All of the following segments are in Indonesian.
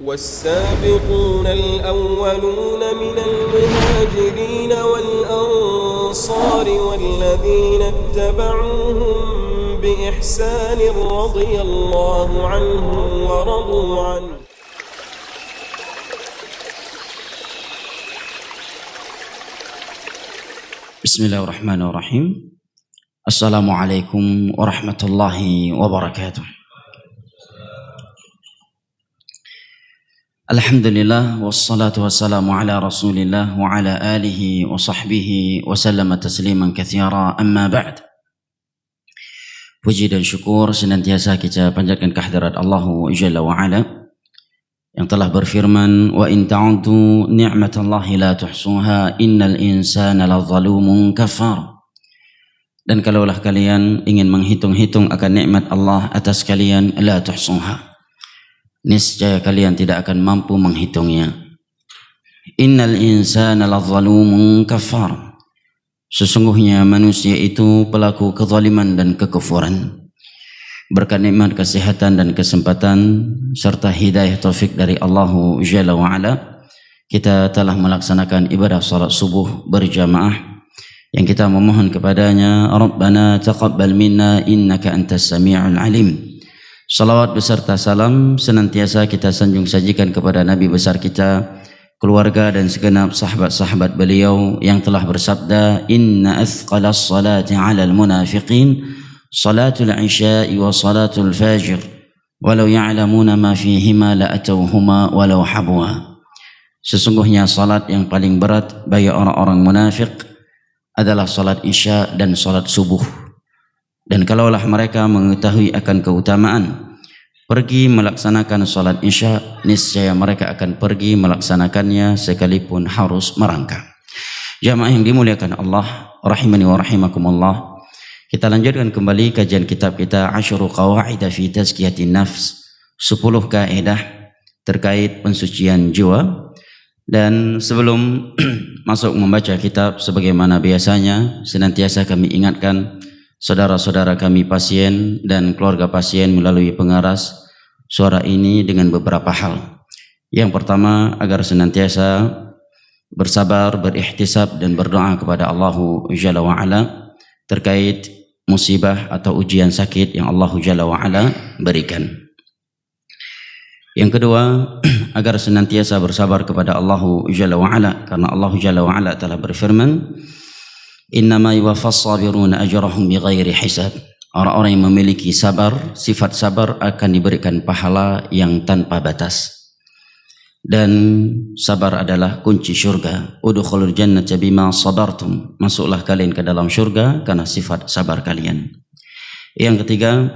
والسابقون الأولون من المهاجرين والأنصار والذين اتبعوهم بإحسان رضي الله عنهم ورضوا عنه. بسم الله الرحمن الرحيم. السلام عليكم ورحمة الله وبركاته. Alhamdulillah wassalatu wassalamu ala rasulillah wa ala alihi wa sahbihi wa sallama tasliman katsira, amma ba'd. Puji dan syukur senantiasa kita panjatkan kehadirat Allah Jalla wa Ala yang telah berfirman, wa in ta'uddu ni'matallahi la tuhsuha innal insana ladzalumun kafar. Dan kalaulah kalian ingin menghitung-hitung akan nikmat Allah atas kalian, la tuhsuha, niscaya kalian tidak akan mampu menghitungnya. Innal insana ladzalumun kafar. Sesungguhnya manusia itu pelaku kezaliman dan kekufuran. Berkat nikmat kesehatan dan kesempatan serta hidayah taufik dari Allah Jalla wa Ala, kita telah melaksanakan ibadah salat subuh berjamaah yang kita memohon kepadanya, Rabbana taqabbal minna innaka antas sami'ul alim. Salawat beserta salam senantiasa kita sanjung sajikan kepada Nabi besar kita, keluarga dan segenap sahabat-sahabat beliau yang telah bersabda, inna athqalas salati 'alal munafiqin salatul isya'i wa salatul fajr walau ya'lamuna ma fihima la atawhuma walau habwa. Sesungguhnya salat yang paling berat bagi orang-orang munafik adalah salat isya dan salat subuh. Dan kalaulah mereka mengetahui akan keutamaan pergi melaksanakan salat isya, niscaya mereka akan pergi melaksanakannya sekalipun harus merangkak. Jamaah yang dimuliakan Allah, rahimani wa rahimakumullah. Kita lanjutkan kembali kajian kitab kita Asyru Qawaid fi Tazkiyatin Nafs, 10 kaidah terkait pensucian jiwa. Dan sebelum masuk membaca kitab, sebagaimana biasanya senantiasa kami ingatkan saudara-saudara kami pasien dan keluarga pasien melalui pengaras suara ini dengan beberapa hal. Yang pertama, agar senantiasa bersabar, berihtisab dan berdoa kepada Allah Jalla wa Ala terkait musibah atau ujian sakit yang Allah Jalla wa Ala berikan. Yang kedua, agar senantiasa bersabar kepada Allah Jalla wa Ala, karena Allah Jalla wa Ala telah berfirman, innama yuwaffas sabiruna ajrahum bighairi hisab. Orang-orang yang memiliki sabar, sifat sabar akan diberikan pahala yang tanpa batas. Dan sabar adalah kunci syurga. Udkhulul jannata bima sabartum. Masuklah kalian ke dalam syurga karena sifat sabar kalian. Yang ketiga,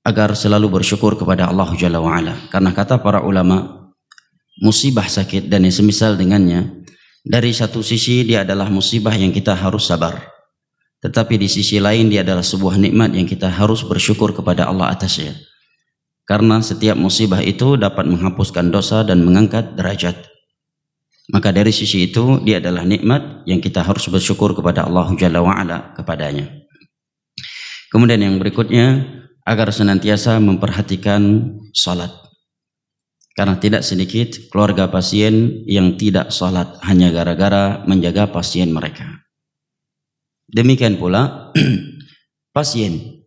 agar selalu bersyukur kepada Allah Jalla wa Ala. Karena kata para ulama, musibah sakit dan yang semisal dengannya, dari satu sisi dia adalah musibah yang kita harus sabar, tetapi di sisi lain dia adalah sebuah nikmat yang kita harus bersyukur kepada Allah atasnya. Karena setiap musibah itu dapat menghapuskan dosa dan mengangkat derajat. Maka dari sisi itu dia adalah nikmat yang kita harus bersyukur kepada Allah Jalla wa Ala kepadanya. Kemudian yang berikutnya, agar senantiasa memperhatikan salat. Karena tidak sedikit keluarga pasien yang tidak salat hanya gara-gara menjaga pasien mereka. Demikian pula pasien,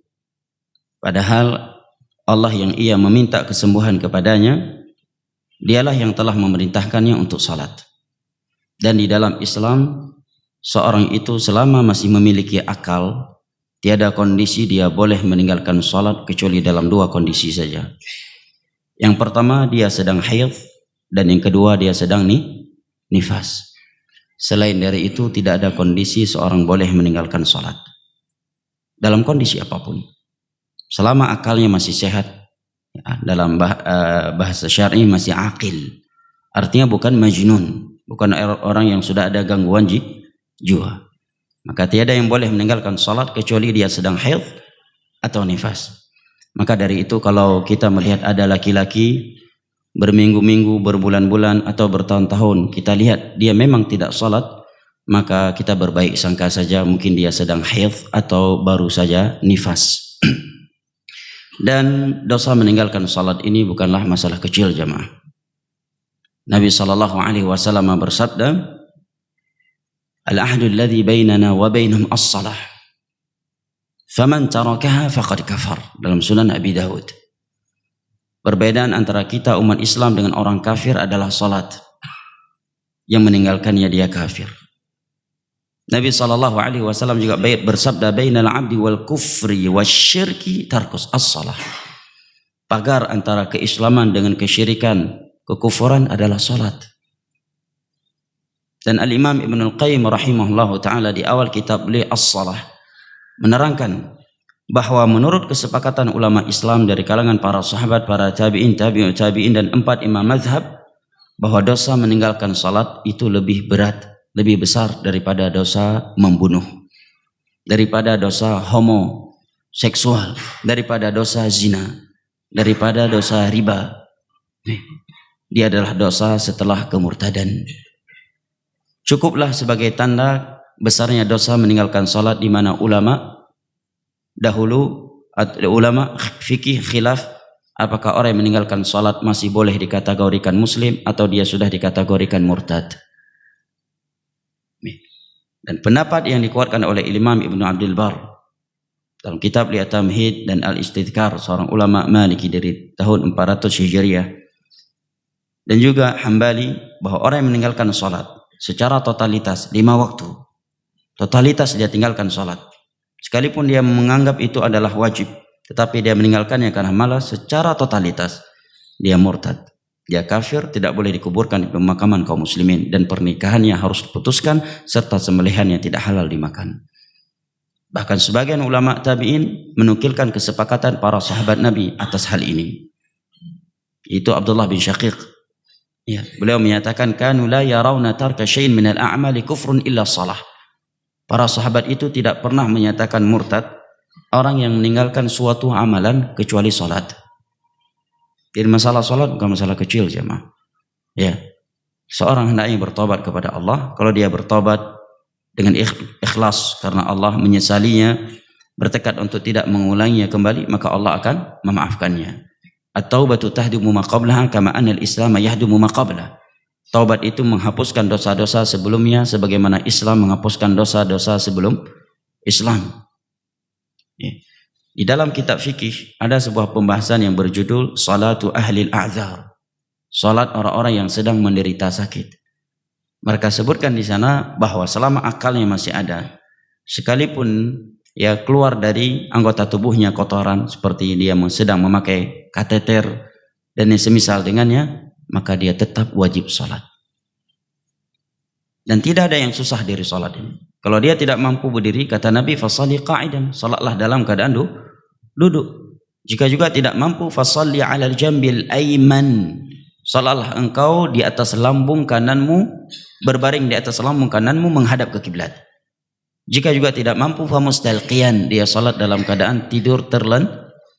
padahal Allah yang ia meminta kesembuhan kepadanya, dialah yang telah memerintahkannya untuk salat. Dan di dalam Islam, seorang itu selama masih memiliki akal, tiada kondisi dia boleh meninggalkan salat kecuali dalam 2 kondisi saja. Yang pertama, dia sedang haid, dan yang kedua dia sedang nifas. Selain dari itu tidak ada kondisi seorang boleh meninggalkan salat dalam kondisi apapun, selama akalnya masih sehat. Dalam bahasa syar'i masih aqil, artinya bukan majnun, bukan orang yang sudah ada gangguan jiwa. Maka tiada yang boleh meninggalkan salat kecuali dia sedang haid atau nifas. Maka dari itu kalau kita melihat ada laki-laki berminggu-minggu, berbulan-bulan atau bertahun-tahun, kita lihat dia memang tidak salat, maka kita berbaik sangka saja, mungkin dia sedang haid atau baru saja nifas. Dan dosa meninggalkan salat ini bukanlah masalah kecil jamaah. Nabi sallallahu alaihi wasallam bersabda, "Al-ahdu alladhi bainana wa bainahum as-salah. Faman tarakaha faqad kafar." Dalam Sunan Abi Dawud. Perbedaan antara kita umat Islam dengan orang kafir adalah salat. Yang meninggalkannya dia kafir. Nabi sallallahu alaihi wasallam juga bersabda, "Bainal 'abdi wal kufri wasyirki tarkus as-salah." Pagar antara keislaman dengan kesyirikan, kekufuran adalah salat. Dan Al-Imam Ibnul Qayyim rahimahullahu taala di awal kitab beliau As-Salah menerangkan bahwa menurut kesepakatan ulama Islam dari kalangan para sahabat, para tabi'in, tabi'ut tabi'in dan 4 imam mazhab, bahwa dosa meninggalkan salat itu lebih berat, lebih besar daripada dosa membunuh, daripada dosa homoseksual, daripada dosa zina, daripada dosa riba. Dia adalah dosa setelah kemurtadan. Cukuplah sebagai tanda besarnya dosa meninggalkan salat, di mana ulama dahulu, ulama fikih khilaf apakah orang yang meninggalkan salat masih boleh dikategorikan muslim atau dia sudah dikategorikan murtad. Dan pendapat yang dikuatkan oleh Imam Ibnu Abdul Bar dalam kitab Al-Tamhid dan Al-Istidhkar, seorang ulama Maliki dari tahun 400 Hijriah, dan juga Hambali, bahwa orang yang meninggalkan salat secara totalitas 5 waktu, totalitas dia tinggalkan salat, sekalipun dia menganggap itu adalah wajib, tetapi dia meninggalkannya karena malas, secara totalitas dia murtad, dia kafir, tidak boleh dikuburkan di pemakaman kaum muslimin, dan pernikahannya harus diputuskan serta sembelihannya tidak halal dimakan. Bahkan sebagian ulama tabi'in menukilkan kesepakatan para sahabat Nabi atas hal ini. Itu Abdullah bin Syaqiq. Ya, beliau menyatakan, "Kanu la yarawna tarka syai'in min al-a'mali kufrun illa shalah." Para sahabat itu tidak pernah menyatakan murtad orang yang meninggalkan suatu amalan kecuali salat. Jadi masalah salat bukan masalah kecil, jemaah. Ya. Seorang hendaknya bertobat kepada Allah. Kalau dia bertobat dengan ikhlas karena Allah, menyesalinya, bertekad untuk tidak mengulanginya kembali, maka Allah akan memaafkannya. At-taubatu tahdumu ma qablaha kama anna al-islam yahdumu ma qablah. Taubat itu menghapuskan dosa-dosa sebelumnya sebagaimana Islam menghapuskan dosa-dosa sebelum Islam. Ya. Di dalam kitab fikih ada sebuah pembahasan yang berjudul Salatu Ahlil A'zar. Salat orang-orang yang sedang menderita sakit. Mereka sebutkan di sana bahwa selama akalnya masih ada, sekalipun ya keluar dari anggota tubuhnya kotoran seperti dia sedang memakai kateter dan yang semisal dengannya, maka dia tetap wajib salat. Dan tidak ada yang susah dari salat ini. Kalau dia tidak mampu berdiri, kata Nabi, fasalli qa'idan, salatlah dalam keadaan duduk. Jika juga tidak mampu, fasalli 'alal jambil ayman, salatlah engkau di atas lambung kananmu, berbaring di atas lambung kananmu menghadap ke kiblat. Jika juga tidak mampu, famustalqiyan, dia salat dalam keadaan tidur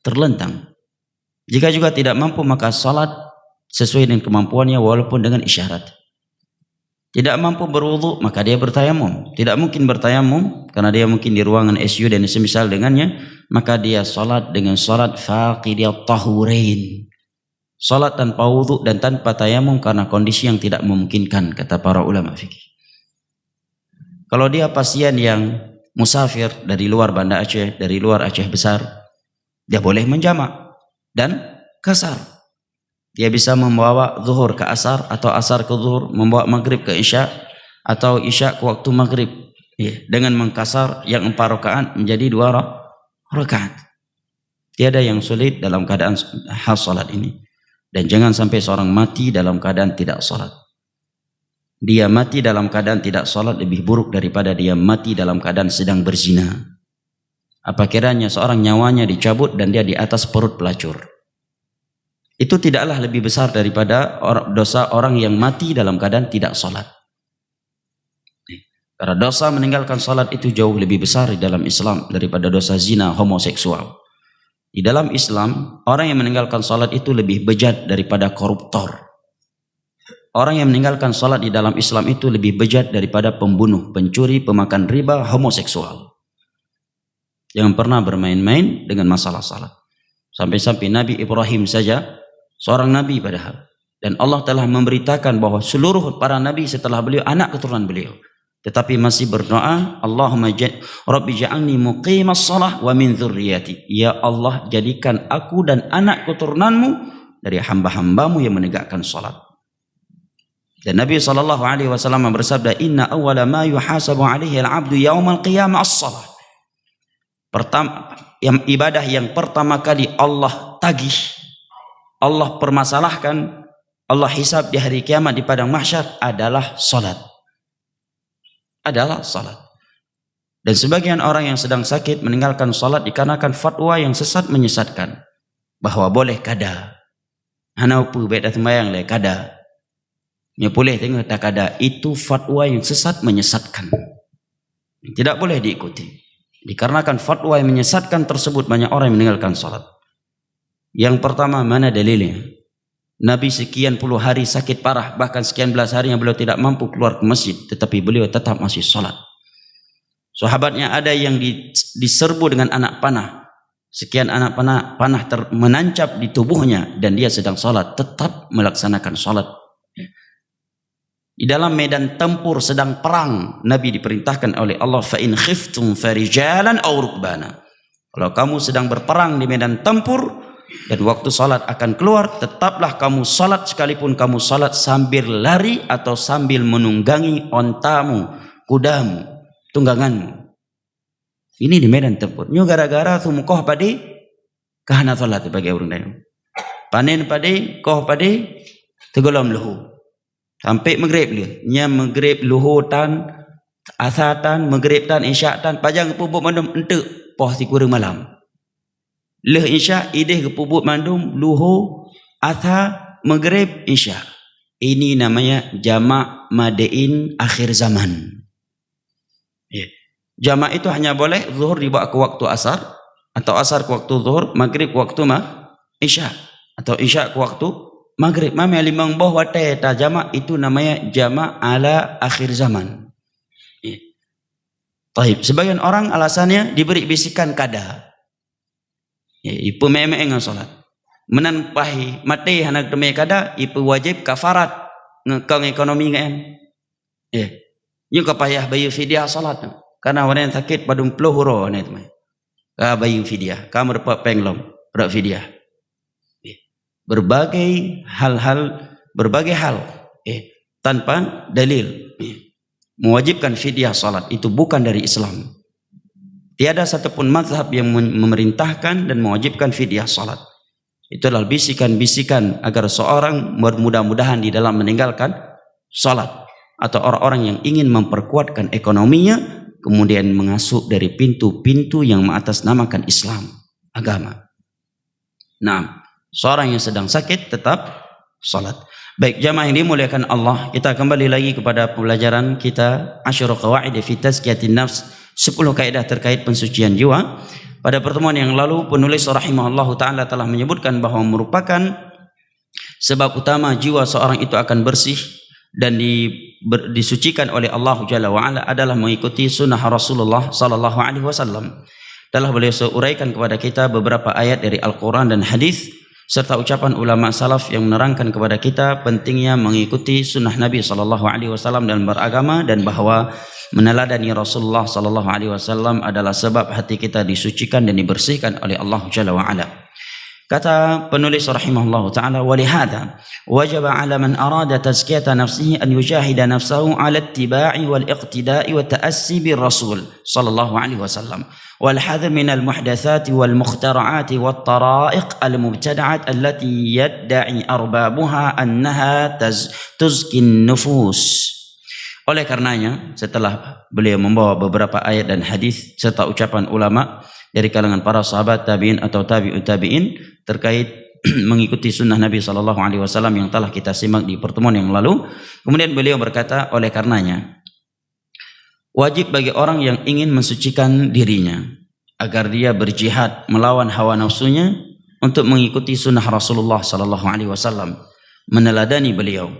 terlentang. Jika juga tidak mampu, maka salat sesuai dengan kemampuannya walaupun dengan isyarat. Tidak mampu berwudu, maka dia bertayamum. Tidak mungkin bertayamum karena dia mungkin di ruangan ICU dan semisal dengannya, maka dia salat dengan salat faqidiyat tahurain. Salat tanpa wudu dan tanpa tayamum karena kondisi yang tidak memungkinkan, kata para ulama fikih. Kalau dia pasien yang musafir dari luar Banda Aceh, dari luar Aceh besar, dia boleh menjamak dan kasar. Dia bisa membawa zuhur ke asar atau asar ke zuhur, membawa maghrib ke isya atau isya ke waktu maghrib, ya, dengan mengkasar yang 4 rakaat menjadi 2 rakaat. Tiada yang sulit dalam keadaan hal salat ini. Dan jangan sampai seorang mati dalam keadaan tidak salat. Dia mati dalam keadaan tidak salat lebih buruk daripada dia mati dalam keadaan sedang berzina. Apa kiranya seorang nyawanya dicabut dan dia di atas perut pelacur. Itu tidaklah lebih besar daripada dosa orang yang mati dalam keadaan tidak salat. Karena dosa meninggalkan salat itu jauh lebih besar di dalam Islam daripada dosa zina homoseksual. Di dalam Islam, orang yang meninggalkan salat itu lebih bejat daripada koruptor. Orang yang meninggalkan salat di dalam Islam itu lebih bejat daripada pembunuh, pencuri, pemakan riba, homoseksual. Jangan pernah bermain-main dengan masalah salat. Sampai-sampai Nabi Ibrahim saja, seorang nabi padahal, Dan Allah telah memberitakan bahwa seluruh para nabi setelah beliau anak keturunan beliau. Tetapi masih berdoa, Allahumma Rabbi ja'alni muqimas shalah wa min dzurriyyati. Ya Allah, jadikan aku dan anak keturunanmu dari hamba-hambamu yang menegakkan salat. Dan Nabi SAW bersabda, inna awwala ma yuhasabu alaihi al-'abdu yaumal qiyamah as-salah. Pertama, yang ibadah yang pertama kali Allah tagih, Allah permasalahkan, Allah hisab di hari kiamat di padang mahsyar adalah salat. Adalah salat. Dan sebagian orang yang sedang sakit meninggalkan salat dikarenakan fatwa yang sesat menyesatkan bahwa boleh kada. Hana apa beda sembahyang le kada. Ya boleh tengok tak kada, itu fatwa yang sesat menyesatkan. Tidak boleh diikuti. Dikarenakan fatwa yang menyesatkan tersebut banyak orang yang meninggalkan salat. Yang pertama, mana dalilnya? Nabi sekian puluh hari sakit parah, bahkan sekian belas hari yang beliau tidak mampu keluar ke masjid, tetapi beliau tetap masih salat. Sahabatnya ada yang diserbu dengan anak panah. Sekian anak panah menancap di tubuhnya dan dia sedang salat, tetap melaksanakan salat. Di dalam medan tempur sedang perang, Nabi diperintahkan oleh Allah, fa in khiftum farijalan aw rukbana. Kalau kamu sedang berperang di medan tempur dan waktu salat akan keluar, tetaplah kamu salat sekalipun kamu salat sambil lari atau sambil menunggangi ontamu, kudamu, tungganganmu. Ini di medan tempur. Nyo gara-gara sumukoh padi kahana salat bagi orang lain. Panen padi, koh padi, tegolom luhu. Sampai maghrib dia. Nya maghrib luhutan, asatan, maghrib tan, isyatan, pajang pupuk mandum entek poh si kurang malam. Leh isya ideh ke pupuk mandum luhu, asa, maghrib, isya. Ini namanya jamak madain akhir zaman. Ya. Jamak itu hanya boleh zuhur dibawa ke waktu asar, atau asar ke waktu zuhur, maghrib ke waktu isya, atau isya ke waktu maghrib. Mami limang boh wate ta jamak itu namanya jamak ala akhir zaman. Ya. Taib. Sebagian orang alasannya diberi bisikan kada. Ya, ipu meme ngan salat. Menan pahi mati hanak demi kada ipu wajib kafarat ngekang ekonomi ngan. Ya. Yu kapayah bayu fidyah salat. Karena orang yang sakit padung peluhuro ne teman. Ka bayu fidyah, ka merpa penglom, berak fidyah. Ya. Berbagai hal tanpa dalil. Ya. Mewajibkan fidyah salat itu bukan dari Islam. Tiada satupun mazhab yang memerintahkan dan mewajibkan fidyah salat. Itu adalah bisikan-bisikan agar seorang mudah-mudahan di dalam meninggalkan salat. Atau orang-orang yang ingin memperkuatkan ekonominya, kemudian mengasuh dari pintu-pintu yang mengatasnamakan Islam, agama. Nah, seorang yang sedang sakit tetap salat. Baik, jamaah yang dimuliakan Allah, kita kembali lagi kepada pelajaran kita Asyru Qawaid fi Tazkiyatin Nafs, 10 kaidah terkait pensucian jiwa. Pada pertemuan yang lalu penulis rahimahullahu taala telah menyebutkan bahwa merupakan sebab utama jiwa seorang itu akan bersih dan disucikan oleh Allah Jalla wa Ala adalah mengikuti sunnah Rasulullah sallallahu alaihi wasallam. Telah beliau uraikan kepada kita beberapa ayat dari Al-Qur'an dan hadis serta ucapan ulama salaf yang menerangkan kepada kita pentingnya mengikuti sunnah Nabi sallallahu alaihi wasallam dalam beragama, dan bahwa meneladani Rasulullah sallallahu alaihi wasallam adalah sebab hati kita disucikan dan dibersihkan oleh Allah Jalla wa Ala. Kata penulis rahimahullahu taala, walihada wajaba ala man arada tazkiyata nafsihi an yujahida nafsahu ala ittiba'i wal iqtida'i wa ta'assi bir rasul sallallahu alaihi wasallam wal hadr min al muhdatsati wal mukhtara'ati wat tara'iq al mubtada'at allati yadda'i arbabuha annaha tuzkin nufus. Oleh karenanya, setelah beliau membawa beberapa ayat dan hadis serta ucapan ulama dari kalangan para sahabat tabi'in atau tabi'ut tabi'in terkait mengikuti sunnah Nabi SAW yang telah kita simak di pertemuan yang lalu, kemudian beliau berkata, oleh karenanya wajib bagi orang yang ingin mensucikan dirinya agar dia berjihad melawan hawa nafsunya untuk mengikuti sunnah Rasulullah SAW, meneladani beliau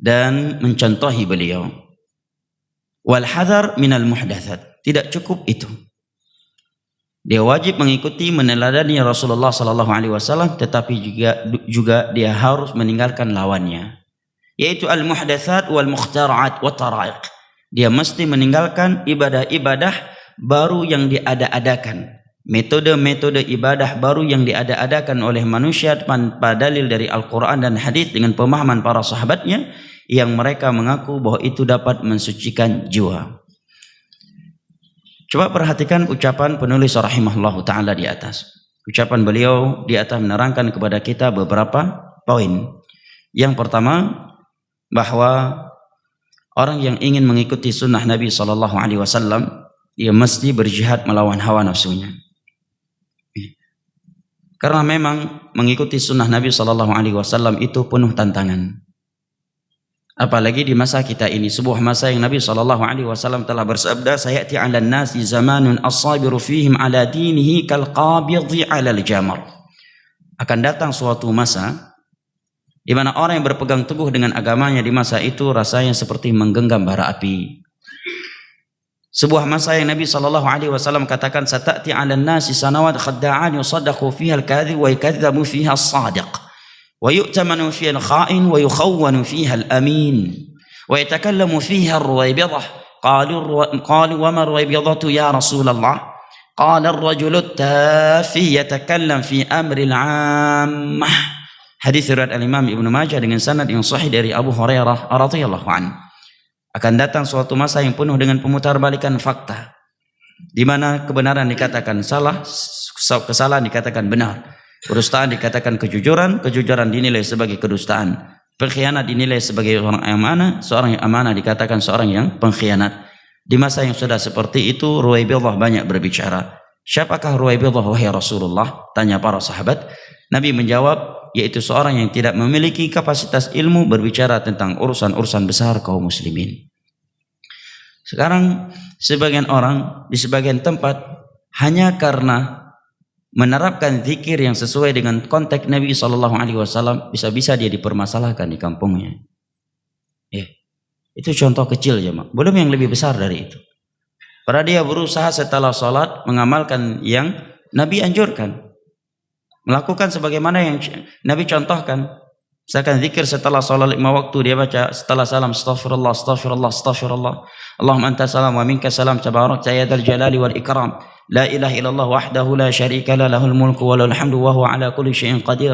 dan mencontohi beliau. Wal hadar minal muhdatsat, tidak cukup itu. Dia wajib mengikuti meneladani Rasulullah sallallahu alaihi wasallam, tetapi juga dia harus meninggalkan lawannya, yaitu al-muhdatsat wal mukhtara'at wa tara'iq. Dia mesti meninggalkan ibadah-ibadah baru yang diada-adakan, metode-metode ibadah baru yang diada-adakan oleh manusia tanpa dalil dari Al-Quran dan hadis dengan pemahaman para sahabatnya yang mereka mengaku bahwa itu dapat mensucikan jiwa. Coba perhatikan ucapan penulis rahimahullahu ta'ala di atas. Ucapan beliau di atas menerangkan kepada kita beberapa poin. Yang pertama, bahwa orang yang ingin mengikuti sunnah Nabi SAW, dia mesti berjihad melawan hawa nafsunya. Karena memang mengikuti sunnah Nabi SAW itu penuh tantangan. Apalagi di masa kita ini, sebuah masa yang Nabi SAW telah bersabda, sayati 'alan nasi zamanun as-sabiru fihim 'ala dinihi kal qabidhi 'alal jamar. Akan datang suatu masa di mana orang yang berpegang teguh dengan agamanya di masa itu rasanya seperti menggenggam bara api. Sebuah masa yang Nabi SAW katakan, satati 'alan nasi sanawat khadda'an yusaddaqu fiha al-kadhib wa yakdhabu fiha as-sadiq. ويؤتمن فيها الخائن ويخون فيها الأمين ويتكلم فيها الرويبضة. قالوا وما الرويبضة يا رسول الله؟ قال الرجل التافه يتكلم في أمر العامة. Hadis riwayat Al-Imam Ibnu Majah dengan sanad yang sahih dari Abu Hurairah radhiyallahu anhu. Akan datang suatu masa yang penuh dengan pemutarbalikan fakta, di mana kebenaran dikatakan salah, kesalahan dikatakan benar. Kedustaan dikatakan kejujuran, kejujuran dinilai sebagai kedustaan. Pengkhianat dinilai sebagai orang yang amanah, seorang yang amanah dikatakan seorang yang pengkhianat. Di masa yang sudah seperti itu, Ruwaibidhah banyak berbicara. Siapakah Ruwaibidhah wahai Rasulullah? Tanya para sahabat. Nabi menjawab, yaitu seorang yang tidak memiliki kapasitas ilmu berbicara tentang urusan-urusan besar kaum muslimin. Sekarang sebagian orang di sebagian tempat hanya karena menerapkan zikir yang sesuai dengan konteks Nabi SAW, bisa-bisa dia dipermasalahkan di kampungnya. Itu contoh kecil jemaah, belum yang lebih besar dari itu. Padahal dia berusaha setelah sholat mengamalkan yang Nabi anjurkan, melakukan sebagaimana yang Nabi contohkan. Misalkan zikir setelah sholat 5 waktu, dia baca setelah salam astaghfirullah, astaghfirullah, astaghfirullah, Allahumma anta salam wa minka salam, tabarakta ya dzal jalali wal ikram. La ilaha illallah wahdahu la syarika lah, lahul mulku wa lahul hamdu wa huwa ala kulli syai'in qadir.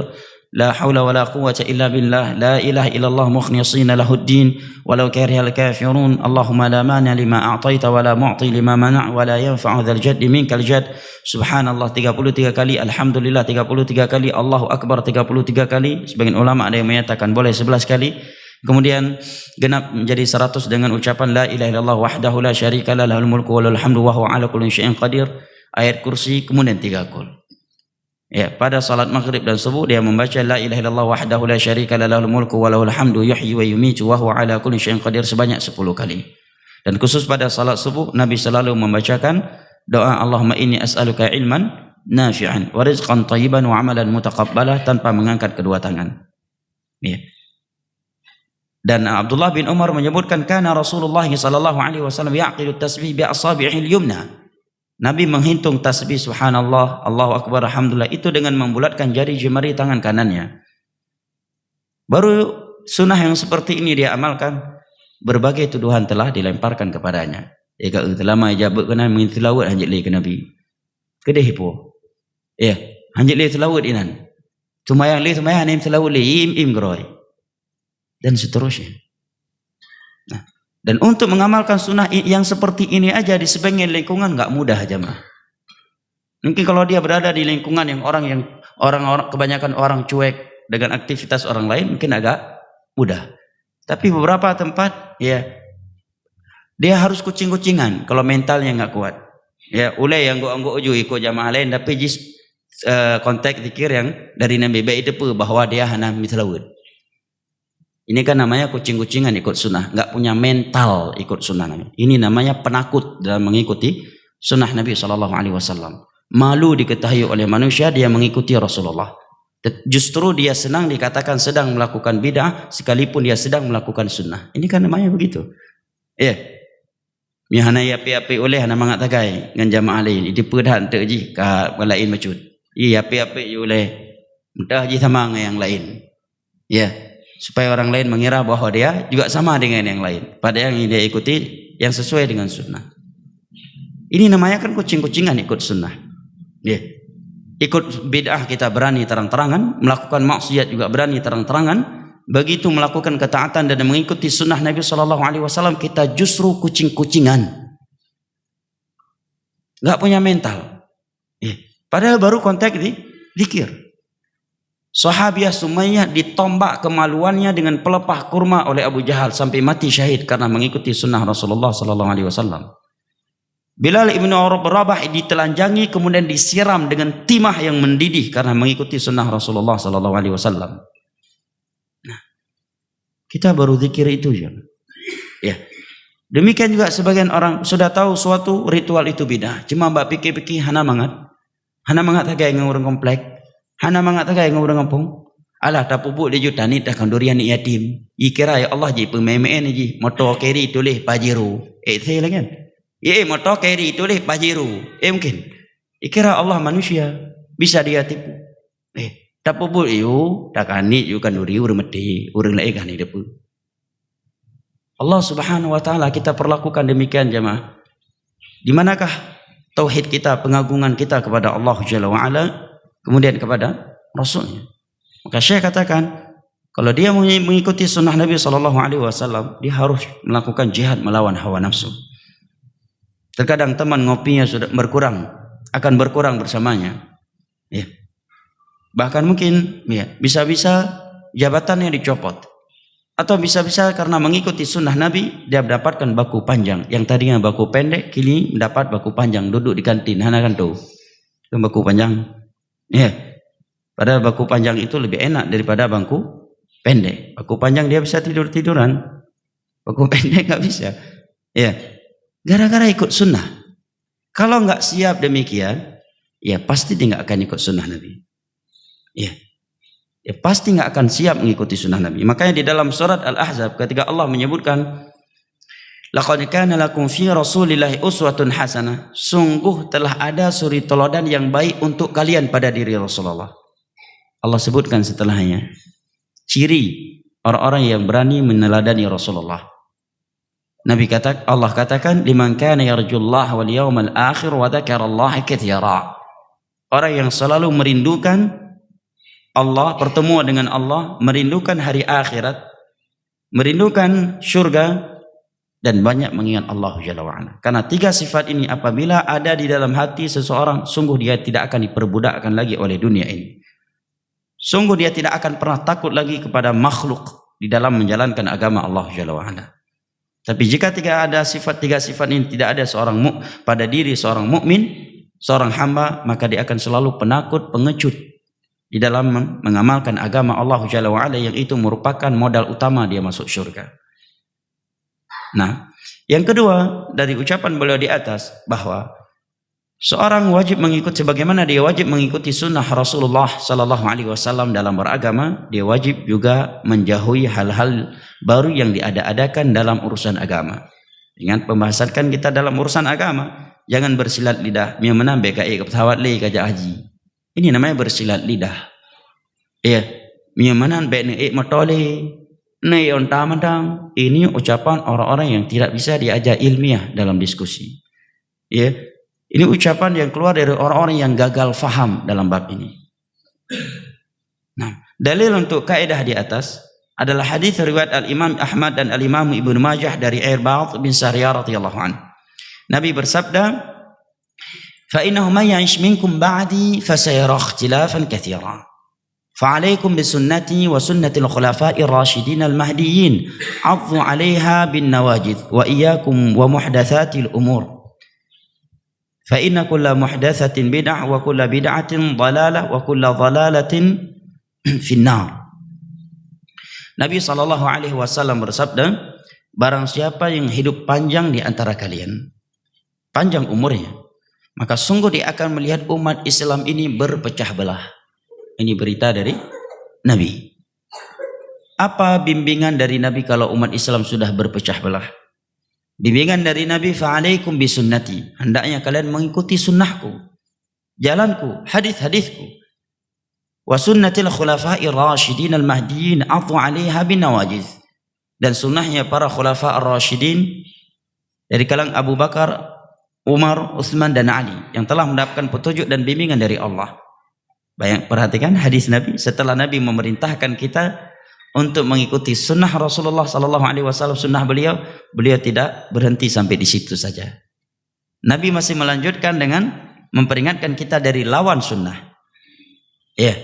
La haula wa la quwwata illa billah. La ilaha illallah mukhlishina lahuddin walau karihal kafirun. Allahumma la mani lima a'taita wa la mu'ti lima mana' wa la yanfa'u dzal jaddi minkal jadd. Subhanallah 33 kali, alhamdulillah 33 kali, Allahu akbar 33 kali. Sebagian ulama ada yang menyatakan boleh 11 kali. Kemudian genap menjadi 100 dengan ucapan la ilaha illallah wahdahu la syarika lah, lahul mulku wa lahul hamdu wa huwa ala kulli syai'in qadir. Ayat kursi, kemudian 3 kul. Ya, pada salat maghrib dan subuh dia membaca la ilaha illallah wahdahu la syarika lah, lahul mulku wa lahul hamdu yuhyi wa yumiitu wa huwa ala kulli syai'in qadir sebanyak 10 kali. Dan khusus pada salat subuh Nabi selalu membacakan doa Allahumma inni as'aluka ilman nafi'an wa rizqan thayyiban wa amalan mutaqabbalah tanpa mengangkat kedua tangan. Ya. Dan Abdullah bin Umar menyebutkan kana Rasulullah sallallahu alaihi wasallam yaqilu tasbih bi asabi'il yumna. Nabi menghitung tasbih subhanallah, Allahu akbar, alhamdulillah itu dengan membulatkan jari jemari tangan kanannya. Baru sunnah yang seperti ini dia amalkan, berbagai tuduhan telah dilemparkan kepadanya. Ega lama jabut kena mentilawat hanjit li ke Nabi. Kedeh po. Ya, hanjit li tilawat inan. Tumayang li tumayang nim tilawat li im groy. Dan seterusnya. Nah, dan untuk mengamalkan sunnah yang seperti ini aja di sebagian lingkungan nggak mudah jemaah. Mungkin kalau dia berada di lingkungan yang orang kebanyakan orang cuek dengan aktivitas orang lain mungkin agak mudah. Tapi beberapa tempat ya dia harus kucing-kucingan kalau mentalnya nggak kuat. Ya, ulai yang gua uju ikut jamaah lain tapi konteks zikir yang dari Nabi baik itu bahwa dia hana mitlawud. Ini kan namanya kucing-kucingan ikut sunnah, nggak punya mental ikut sunnah. Ini namanya penakut dalam mengikuti sunnah Nabi SAW. Malu diketahui oleh manusia dia mengikuti Rasulullah. Justru dia senang dikatakan sedang melakukan bid'ah sekalipun dia sedang melakukan sunnah. Ini kan namanya begitu. Ya. Mihana api-api oleh hana mangat tagai ngan jamaah lain. Itu pedah ente ji ka lain macut. Iya api-api oleh mudah ji sama dengan yang lain. Ya, supaya orang lain mengira bahwa dia juga sama dengan yang lain. Padahal yang dia ikuti yang sesuai dengan sunnah. Ini namanya kan kucing-kucingan ikut sunnah. Ya. Ikut bid'ah kita berani terang-terangan, melakukan maksiat juga berani terang-terangan. Begitu melakukan ketaatan dan mengikuti sunnah Nabi SAW, kita justru kucing-kucingan, nggak punya mental. Padahal baru kontak di zikir. Sahabiah Sumayyah ditombak kemaluannya dengan pelepah kurma oleh Abu Jahal sampai mati syahid karena mengikuti sunnah Rasulullah SAW. Bilal ibnu Rabah ditelanjangi kemudian disiram dengan timah yang mendidih karena mengikuti sunnah Rasulullah SAW. Kita baru zikir itu ya. Demikian juga sebagian orang sudah tahu suatu ritual itu bidah. Cuma mbak pikir-pikir hana mangat tagai dengan orang komplek, hana mangat tagai dengan orang kampung. Alah tak pupuk dia jutani tak kandurian ni yatim. Ikira ya Allah ji pememeen ji motor keri tulis pajiru. Saya lagi kan. Motor keri tulis pajiru. Mungkin. Ikira Allah manusia bisa dia tipu. Tak pupuk you tak kani you kanduri urang mati urang lain kani depu. Allah Subhanahu wa taala kita perlakukan demikian jemaah. Di manakah tauhid kita, pengagungan kita kepada Allah Jalla wa Ala, kemudian kepada Rasulnya. Maka Syekh katakan, kalau dia mengikuti sunnah Nabi SAW, dia harus melakukan jihad melawan hawa nafsu. Terkadang teman ngopinya sudah berkurang, akan berkurang bersamanya. Ya. Bahkan mungkin ya, bisa-bisa jabatannya dicopot. Atau bisa-bisa karena mengikuti sunnah Nabi, dia mendapatkan baku panjang. Yang tadinya baku pendek, kini mendapat baku panjang. Duduk di kantin, hana kan tuh. Itu baku panjang. Ya. Padahal baku panjang itu lebih enak daripada bangku pendek. Baku panjang dia bisa tidur-tiduran. Baku pendek nggak bisa. Ya. Gara-gara ikut sunnah. Kalau nggak siap demikian, ya pasti dia nggak akan ikut sunnah Nabi. Ya pasti nggak akan siap mengikuti sunnah Nabi. Makanya di dalam surat Al-Ahzab ketika Allah menyebutkan laqad kana lakum fi rasulillahi uswatun hasanah, sungguh telah ada suri teladan yang baik untuk kalian pada diri Rasulullah. Allah sebutkan setelahnya ciri orang-orang yang berani meneladani Rasulullah. Allah katakan liman kana yarjullaha wal yawmal akhir wa dzakarallaha katsira. Orang yang selalu merindukan Allah, pertemuan dengan Allah, merindukan hari akhirat, merindukan syurga, dan banyak mengingat Allah Jalla wa'ala. Karena tiga sifat ini apabila ada di dalam hati seseorang, sungguh dia tidak akan diperbudakkan lagi oleh dunia ini. Sungguh dia tidak akan pernah takut lagi kepada makhluk di dalam menjalankan agama Allah Jalla wa'ala. Tapi jika tiga sifat ini tidak ada pada diri seorang mukmin, seorang hamba, maka dia akan selalu penakut, pengecut di dalam mengamalkan agama Allah Jalla wa'ala, yang itu merupakan modal utama dia masuk syurga. Nah, yang kedua dari ucapan beliau di atas bahwa seorang wajib mengikuti, sebagaimana dia wajib mengikuti sunnah Rasulullah Sallallahu Alaihi Wasallam dalam beragama, dia wajib juga menjauhi hal-hal baru yang diada-adakan dalam urusan agama. Ingat pembahasan kita dalam urusan agama, jangan bersilat lidah, yang menambah kai pesawat le kajak haji. Ini namanya bersilat lidah. Ya, miamanan baik ni matole, ni onta mandang. Ini ucapan orang-orang yang tidak bisa diajar ilmiah dalam diskusi. Ya, ini ucapan yang keluar dari orang-orang yang gagal faham dalam bab ini. Nah, dalil untuk kaidah di atas adalah hadis riwayat Al-Imam Ahmad dan Al-Imam Ibnu Majah dari Irbad bin Sariyah radhiyallahu anhu. Nabi bersabda, فإنه من يعش منكم بعدي فسيرى اختلافا كثيرا فعليكم بسنتي وسنة الخلفاء الراشدين المهديين عضوا عليها بالنواجذ وإياكم ومحدثات الأمور فإن كل محدثة بدعة وكل بدعة ضلالة وكل ضلالة في النار. Nabi SAW bersabda, barang siapa yang hidup panjang di antara kalian, panjang umurnya, maka sungguh dia akan melihat umat Islam ini berpecah belah. Ini berita dari Nabi. Apa bimbingan dari Nabi kalau umat Islam sudah berpecah belah? bimbingan dari Nabi, fa'alaikum bisunnati, hendaknya kalian mengikuti sunnahku, jalanku, hadis-hadisku, wa sunnatil khulafa'ir rasyidin al-mahdiyyin adhu 'alaiha bin nawajiz, dan sunnahnya para khulafa ar-rasyidin dari kalangan Abu Bakar, Umar, Utsman dan Ali yang telah mendapatkan petunjuk dan bimbingan dari Allah. Perhatikan hadis Nabi, setelah Nabi memerintahkan kita untuk mengikuti sunnah Rasulullah sallallahu alaihi wasallam, sunnah beliau tidak berhenti sampai di situ saja. Nabi masih melanjutkan dengan memperingatkan kita dari lawan sunnah. Ya,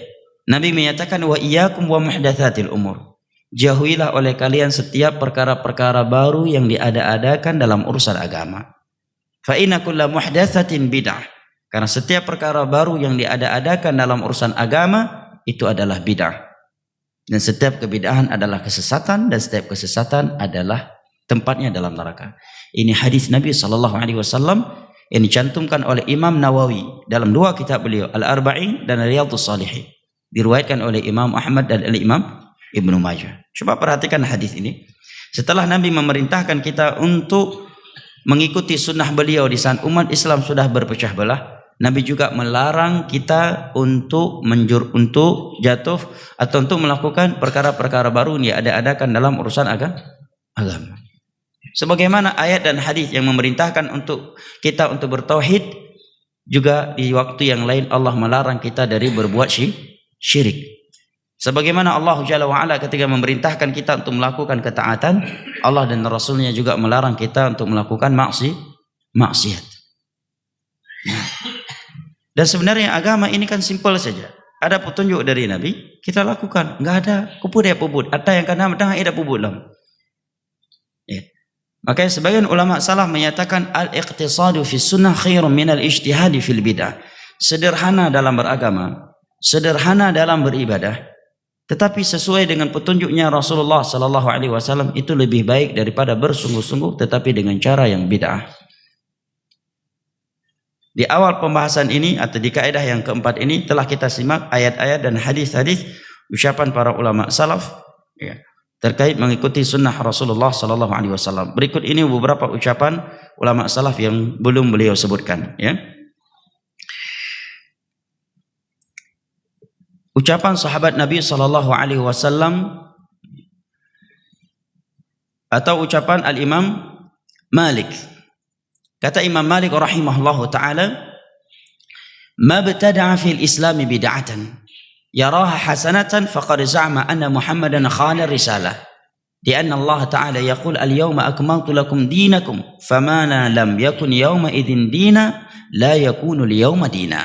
Nabi menyatakan wa iyyakum wa muhdatsatil umur. Jauhilah oleh kalian setiap perkara-perkara baru yang diada-adakan dalam urusan agama. Fa inna kulla muhdatsatin bid'ah. Karena setiap perkara baru yang diada-adakan dalam urusan agama itu adalah bid'ah. Dan setiap kebid'ahan adalah kesesatan, dan setiap kesesatan adalah tempatnya dalam neraka. Ini hadis Nabi sallallahu alaihi wasallam yang dicantumkan oleh Imam Nawawi dalam dua kitab beliau, Al-Arba'in dan Riyadhus Shalihin. Diriwayatkan oleh Imam Ahmad dan Imam Ibnu Majah. Coba perhatikan hadis ini. Setelah Nabi memerintahkan kita untuk mengikuti sunnah beliau di saat umat Islam sudah berpecah belah, Nabi juga melarang kita untuk jatuh atau untuk melakukan perkara-perkara baru yang ada-adakan dalam urusan agama. Sebagaimana ayat dan hadis yang memerintahkan untuk kita untuk bertauhid, juga di waktu yang lain Allah melarang kita dari berbuat syirik. Sebagaimana Allah Jalla wa'ala ketika memerintahkan kita untuk melakukan ketaatan, Allah dan Rasulnya juga melarang kita untuk melakukan maksiat. Dan sebenarnya agama ini kan simpel saja. Ada petunjuk dari Nabi, kita lakukan. Enggak ada puput. Ada yang kena mentang ada puput lam. Ya. Makanya sebagian ulama salaf menyatakan al-iqtisadu fi sunnah khairun min al-ijtihadi fil bid'ah. Sederhana dalam beragama, sederhana dalam beribadah, tetapi sesuai dengan petunjuknya Rasulullah sallallahu alaihi wasallam itu lebih baik daripada bersungguh-sungguh tetapi dengan cara yang bid'ah. Di awal pembahasan ini atau di kaidah yang keempat ini telah kita simak ayat-ayat dan hadis-hadis ucapan para ulama salaf ya, terkait mengikuti sunnah Rasulullah sallallahu alaihi wasallam. Berikut ini beberapa ucapan ulama salaf yang belum beliau sebutkan ya. Ucapan sahabat Nabi sallallahu alaihi wasallam atau ucapan Al-Imam Malik. Kata Imam Malik rahimahullahu taala, "Ma btada'a fil Islam bid'atan yaraha hasanatan faqad za'ama anna Muhammadan khana risalah. Lianna Allah ta'ala yaqul al-yawma akmaltu lakum dinakum fama lam yakun yawma idzin dina la yakunu al-yawma dina."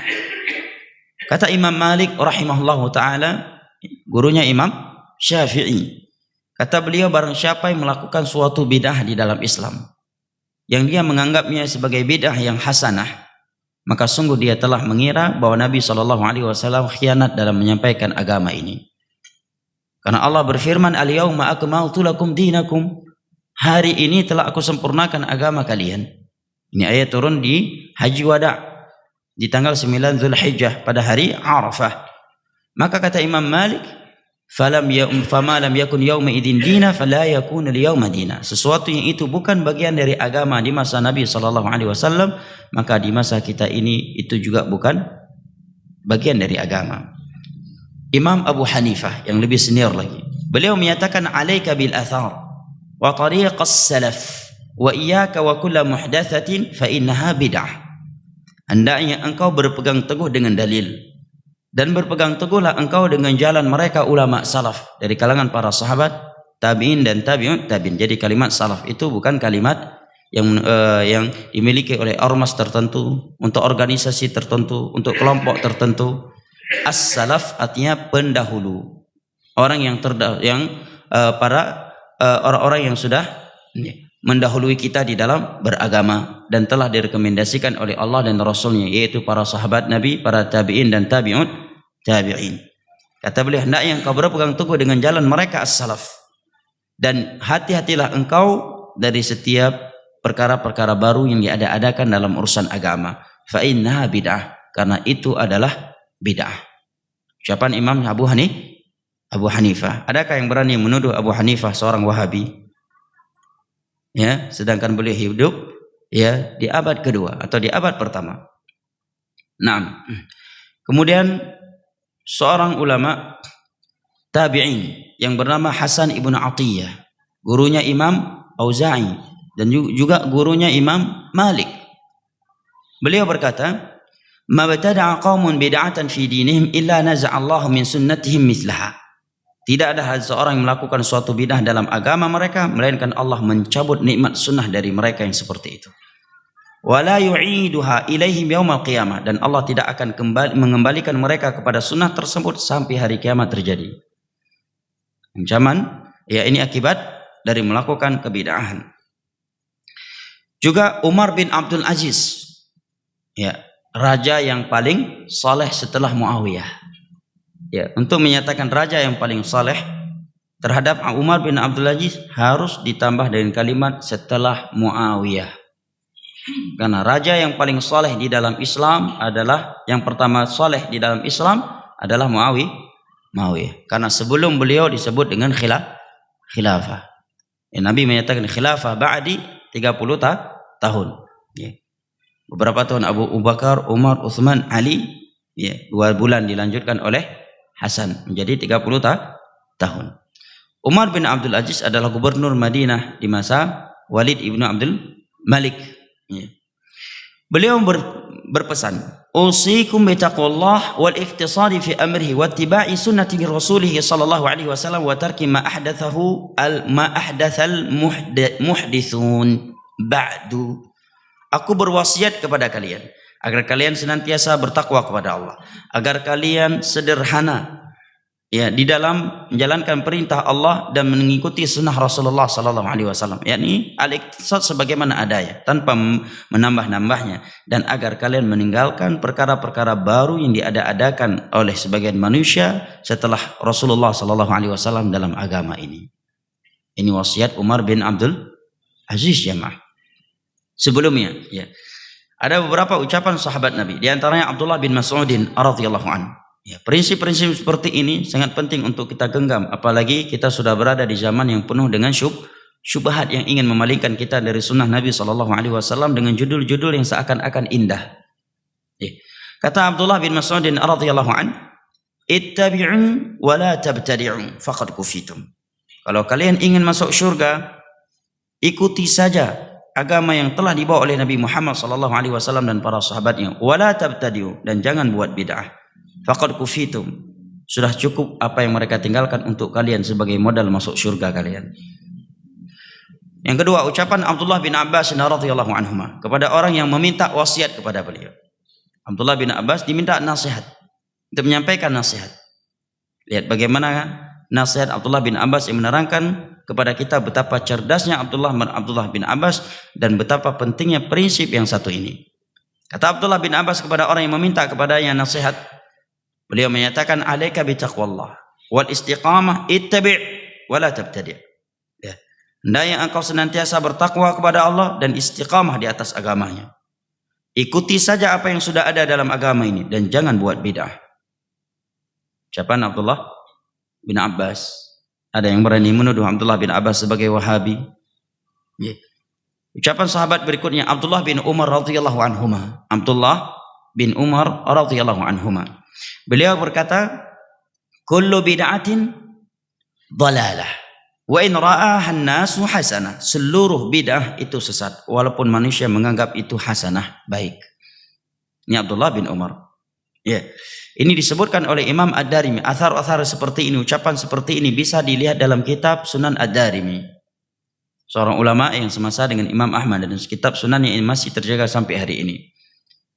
Kata Imam Malik rahimahullahu ta'ala, gurunya Imam Syafi'i. Kata beliau, barang siapa yang melakukan suatu bid'ah di dalam Islam, yang dia menganggapnya sebagai bid'ah yang hasanah, maka sungguh dia telah mengira bahwa Nabi SAW khianat dalam menyampaikan agama ini. Karena Allah berfirman, al-yawma akmaltu lakum dinakum. Hari ini telah aku sempurnakan agama kalian. Ini ayat turun di Haji Wada' di tanggal 9 Zulhijjah pada hari Arafah. Maka kata Imam Malik, fama lam yakun yawma idzin dina fala yakun al-yawma dina. Sesuatu yang itu bukan bagian dari agama di masa Nabi sallallahu alaihi wasallam, maka di masa kita ini itu juga bukan bagian dari agama. Imam Abu Hanifah yang lebih senior lagi, beliau menyatakan alaika bil athar wa tariqas salaf wa iyyaka wa kulla muhdatsatin fa innaha bid'ah. Hendaknya engkau berpegang teguh dengan dalil, dan berpegang teguhlah engkau dengan jalan mereka ulama salaf dari kalangan para sahabat, tabi'in dan tabi'ut tabi'in. Jadi kalimat salaf itu bukan kalimat yang dimiliki oleh ormas tertentu, untuk organisasi tertentu, untuk kelompok tertentu. As-salaf artinya pendahulu, orang yang orang-orang yang sudah mendahului kita di dalam beragama dan telah direkomendasikan oleh Allah dan Rasulnya, yaitu para sahabat Nabi, para tabi'in dan tabi'ut tabi'in. Kata beliau, hendaknya engkau berpegang teguh dengan jalan mereka as-salaf, dan hati-hatilah engkau dari setiap perkara-perkara baru yang diada-adakan dalam urusan agama. Fa innaha bid'ah, karena itu adalah bid'ah. Ucapan Imam Abu Hanifah. Adakah yang berani menuduh Abu Hanifah seorang Wahabi? Ya, sedangkan beliau hidup ya di abad kedua atau di abad pertama. Nah, kemudian seorang ulama tabi'in yang bernama Hasan ibnu Atiyah, gurunya Imam Auza'i dan juga gurunya Imam Malik. Beliau berkata, "Ma btada'a qaumun bid'atan fi dinihim illa naza'a Allah min sunnatihim mithlaha." Tidak ada seorang yang melakukan suatu bidah dalam agama mereka melainkan Allah mencabut nikmat sunnah dari mereka yang seperti itu. Wala yu'iduha ilaihim yaumal qiyamah, dan Allah tidak akan mengembalikan mereka kepada sunnah tersebut sampai hari kiamat terjadi. Ancaman, ya ini akibat dari melakukan kebid'ahan. Juga Umar bin Abdul Aziz, ya, raja yang paling saleh setelah Muawiyah. Ya, untuk menyatakan raja yang paling saleh terhadap Umar bin Abdul Aziz harus ditambah dengan kalimat setelah Muawiyah. Karena raja yang paling saleh di dalam Islam adalah yang pertama saleh di dalam Islam adalah Muawiyah. Karena sebelum beliau disebut dengan khilafah. Ya, Nabi menyatakan khilafah ba'di 30 tahun. Ya. Beberapa tahun Abu Bakar, Umar, Utsman, Ali, ya, 2 bulan dilanjutkan oleh Hasan menjadi 30 tahun. Umar bin Abdul Aziz adalah gubernur Madinah di masa Walid ibnu Abdul Malik. Ya. Beliau berpesan, "Usikum bi taqwallah wal ikhtisari fi amrihi wa ittiba'i sunnati rasulih sallallahu alaihi wasallam wa tarki ma ahdatsal muhdithun ba'du." Aku berwasiat kepada kalian agar kalian senantiasa bertakwa kepada Allah, agar kalian sederhana ya di dalam menjalankan perintah Allah dan mengikuti sunnah Rasulullah sallallahu alaihi wasallam, yakni al-iqtisad sebagaimana adanya tanpa menambah-nambahnya, dan agar kalian meninggalkan perkara-perkara baru yang diada-adakan oleh sebagian manusia setelah Rasulullah sallallahu alaihi wasallam dalam agama ini. Ini wasiat Umar bin Abdul Aziz jemaah. Sebelumnya ya ada beberapa ucapan sahabat Nabi, di antaranya Abdullah bin Mas'udin radhiyallahu anhu. Ya, prinsip-prinsip seperti ini sangat penting untuk kita genggam, apalagi kita sudah berada di zaman yang penuh dengan syubhat yang ingin memalingkan kita dari sunnah Nabi sallallahu alaihi wasallam dengan judul-judul yang seakan-akan indah. Ya. Kata Abdullah bin Mas'udin radhiyallahu anhu, "Ittabi'u wa la tabtadi'u faqad kufitum." Kalau kalian ingin masuk surga, ikuti saja agama yang telah dibawa oleh Nabi Muhammad sallallahu alaihi wasallam dan para sahabatnya. Wala tabtadi'u, dan jangan buat bid'ah. Faqad kufitum, sudah cukup apa yang mereka tinggalkan untuk kalian sebagai modal masuk surga kalian. Yang kedua, ucapan Abdullah bin Abbas radhiyallahu anhuma kepada orang yang meminta wasiat kepada beliau. Abdullah bin Abbas diminta nasihat, untuk menyampaikan nasihat. Lihat bagaimana nasihat Abdullah bin Abbas yang menerangkan kepada kita betapa cerdasnya Abdullah bin Abbas dan betapa pentingnya prinsip yang satu ini. Kata Abdullah bin Abbas kepada orang yang meminta kepadanya nasihat, beliau menyatakan, "Alaika bi taqwallah wal istiqamah, ittabi' wa la tabtadi'." Ya. Hendaknya engkau senantiasa bertakwa kepada Allah dan istiqamah di atas agamanya. Ikuti saja apa yang sudah ada dalam agama ini dan jangan buat bid'ah. Ucapan Abdullah bin Abbas. Ada yang berani menuduh Abdullah bin Abbas sebagai Wahabi. Ya. Ucapan sahabat berikutnya Abdullah bin Umar radhiyallahu anhuma. Abdullah bin Umar radhiyallahu anhuma. Beliau berkata, "Kullu bid'atin dhalalah wa in ra'aha an-nasu hasanah." Seluruh bid'ah itu sesat walaupun manusia menganggap itu hasanah, baik. Ini Abdullah bin Umar. Ya. Ini disebutkan oleh Imam Ad-Darimi. Athar-athar seperti ini, ucapan seperti ini bisa dilihat dalam kitab Sunan Ad-Darimi. Seorang ulama yang semasa dengan Imam Ahmad, dan kitab Sunannya ini masih terjaga sampai hari ini.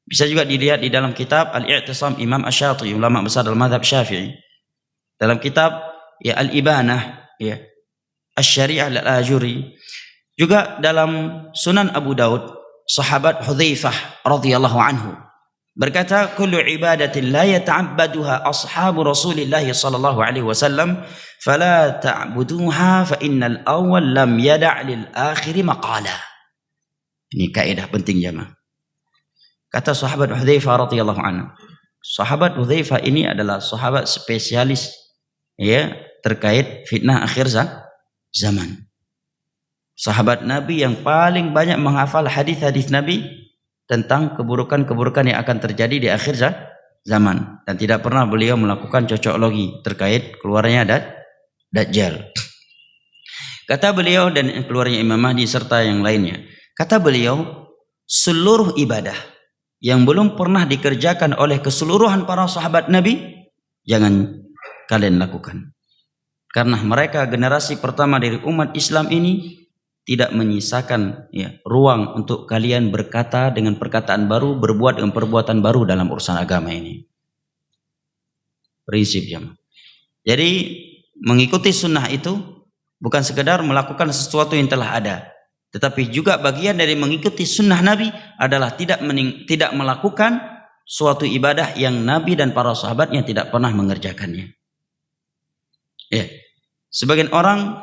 Bisa juga dilihat di dalam kitab Al-I'tisam Imam Asy-Syafi'i, ulama besar dalam mazhab Syafi'i. Dalam kitab ya Al-Ibanah, ya Asy-Syari'ah Al-Ajuri. Juga dalam Sunan Abu Daud, sahabat Hudzaifah radhiyallahu anhu berkata, "Kullu ibadatin la yata'abbaduha ashabu Rasulillah sallallahu alaihi wasallam fala ta'buduha fa innal awwal lam yada' lil akhir maqala." Ini kaidah penting jemaah. Kata sahabat Hudzaifah radhiyallahu anhu. Sahabat Hudzaifah ini adalah sahabat spesialis ya terkait fitnah akhir zaman. sahabat Nabi yang paling banyak menghafal hadis-hadis Nabi tentang keburukan-keburukan yang akan terjadi di akhir zaman, dan tidak pernah beliau melakukan cocoklogi terkait keluarnya Dajjal. Kata beliau, dan keluarnya Imam Mahdi serta yang lainnya, kata beliau, seluruh ibadah yang belum pernah dikerjakan oleh keseluruhan para sahabat Nabi, jangan kalian lakukan. Karena mereka generasi pertama dari umat Islam ini tidak menyisakan ruang untuk kalian berkata dengan perkataan baru, berbuat dengan perbuatan baru dalam urusan agama ini. Prinsip jemaah. Jadi mengikuti sunnah itu bukan sekedar melakukan sesuatu yang telah ada, tetapi juga bagian dari mengikuti sunnah Nabi adalah tidak melakukan suatu ibadah yang Nabi dan para sahabatnya tidak pernah mengerjakannya. Ya. Sebagian orang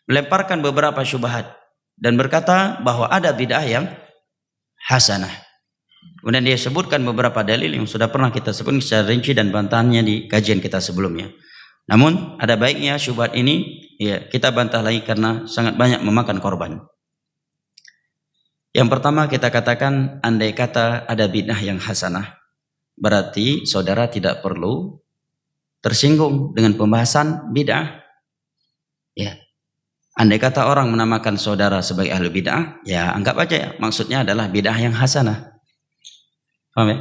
melemparkan beberapa syubhat dan berkata bahwa ada bid'ah yang hasanah. Kemudian dia sebutkan beberapa dalil yang sudah pernah kita sebutkan secara rinci dan bantahannya di kajian kita sebelumnya. Namun ada baiknya syubhat ini kita bantah lagi karena sangat banyak memakan korban. Yang pertama kita katakan, andai kata ada bid'ah yang hasanah, berarti saudara tidak perlu tersinggung dengan pembahasan bid'ah. Ya, andai kata orang menamakan saudara sebagai ahli bid'ah, ya anggap aja ya, maksudnya adalah bid'ah yang hasanah. Paham ya?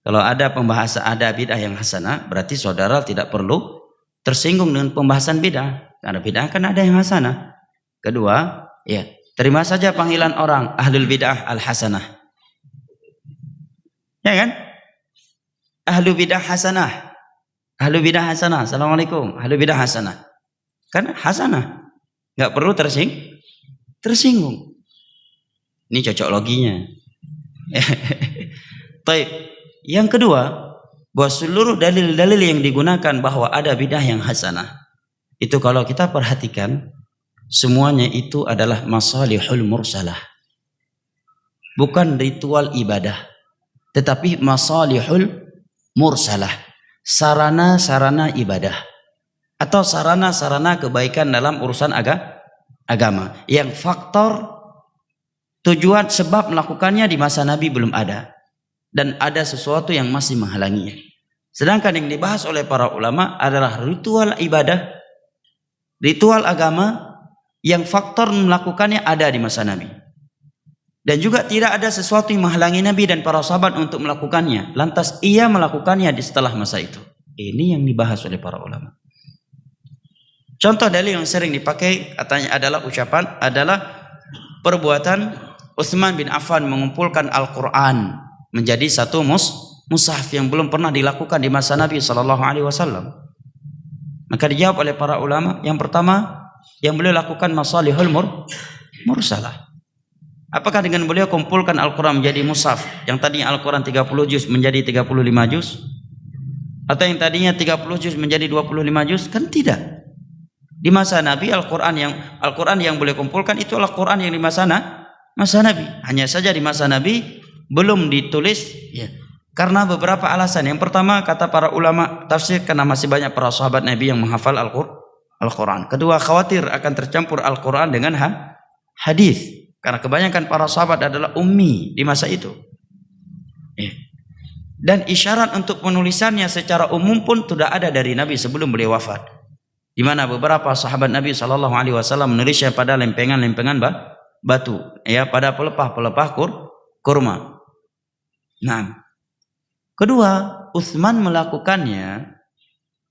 Kalau ada pembahasan ada bid'ah yang hasanah, berarti saudara tidak perlu tersinggung dengan pembahasan bid'ah. Karena bid'ah kan ada yang hasanah. Kedua, ya, terima saja panggilan orang ahlul bid'ah al-hasanah. Ya kan? Ahlu bid'ah hasanah. Ahlu bid'ah hasanah. Assalamualaikum. Ahlu bid'ah hasanah. Kan hasanah, nggak perlu tersinggung. Ini cocok loginya. Baik. Yang kedua, bahwa seluruh dalil-dalil yang digunakan bahwa ada bidah yang hasanah, itu kalau kita perhatikan, semuanya itu adalah masalihul mursalah, bukan ritual ibadah, tetapi masalihul mursalah, sarana-sarana ibadah atau sarana-sarana kebaikan dalam urusan agama yang faktor tujuan sebab melakukannya di masa Nabi belum ada dan ada sesuatu yang masih menghalanginya. Sedangkan yang dibahas oleh para ulama adalah ritual ibadah, ritual agama yang faktor melakukannya ada di masa Nabi, dan juga tidak ada sesuatu yang menghalangi Nabi dan para sahabat untuk melakukannya, lantas ia melakukannya di setelah masa itu. Ini yang dibahas oleh para ulama. Contoh dalil yang sering dipakai katanya adalah perbuatan Utsman bin Affan mengumpulkan Al-Quran menjadi satu mushaf yang belum pernah dilakukan di masa Nabi SAW. Maka dijawab oleh para ulama, yang pertama yang beliau lakukan masalihul mursalah. Apakah dengan beliau kumpulkan Al-Quran menjadi mushaf yang tadinya Al-Quran 30 juz menjadi 35 juz, atau yang tadinya 30 juz menjadi 25 juz? Kan tidak. Di masa Nabi Al-Quran yang boleh kumpulkan itu Al-Quran yang di masa Nabi. Hanya saja di masa Nabi belum ditulis ya, karena beberapa alasan. Yang pertama kata para ulama tafsir, karena masih banyak para sahabat Nabi yang menghafal Al-Quran. Kedua, khawatir akan tercampur Al-Quran dengan hadis, karena kebanyakan para sahabat adalah ummi di masa itu ya. Dan isyarat untuk penulisannya secara umum pun sudah ada dari Nabi sebelum beliau wafat, di mana beberapa sahabat Nabi SAW menulisnya pada lempengan-lempengan batu, ya, pada pelepah-pelepah kurma. Nah, kedua, Utsman melakukannya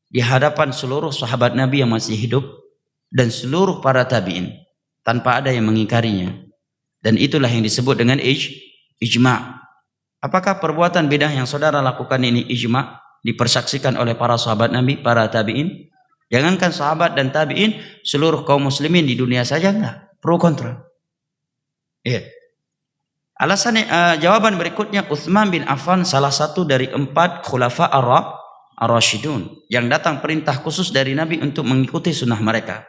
di hadapan seluruh sahabat Nabi yang masih hidup dan seluruh para tabi'in tanpa ada yang mengingkarinya, dan itulah yang disebut dengan ijma'. Apakah perbuatan bidah yang saudara lakukan ini ijma', dipersaksikan oleh para sahabat Nabi, para tabi'in? Jangankan sahabat dan tabi'in, seluruh kaum muslimin di dunia saja enggak, pro kontra. Iya. Alasan jawaban berikutnya, Utsman bin Affan salah satu dari 4 khulafa ar-rasyidun yang datang perintah khusus dari Nabi untuk mengikuti sunnah mereka.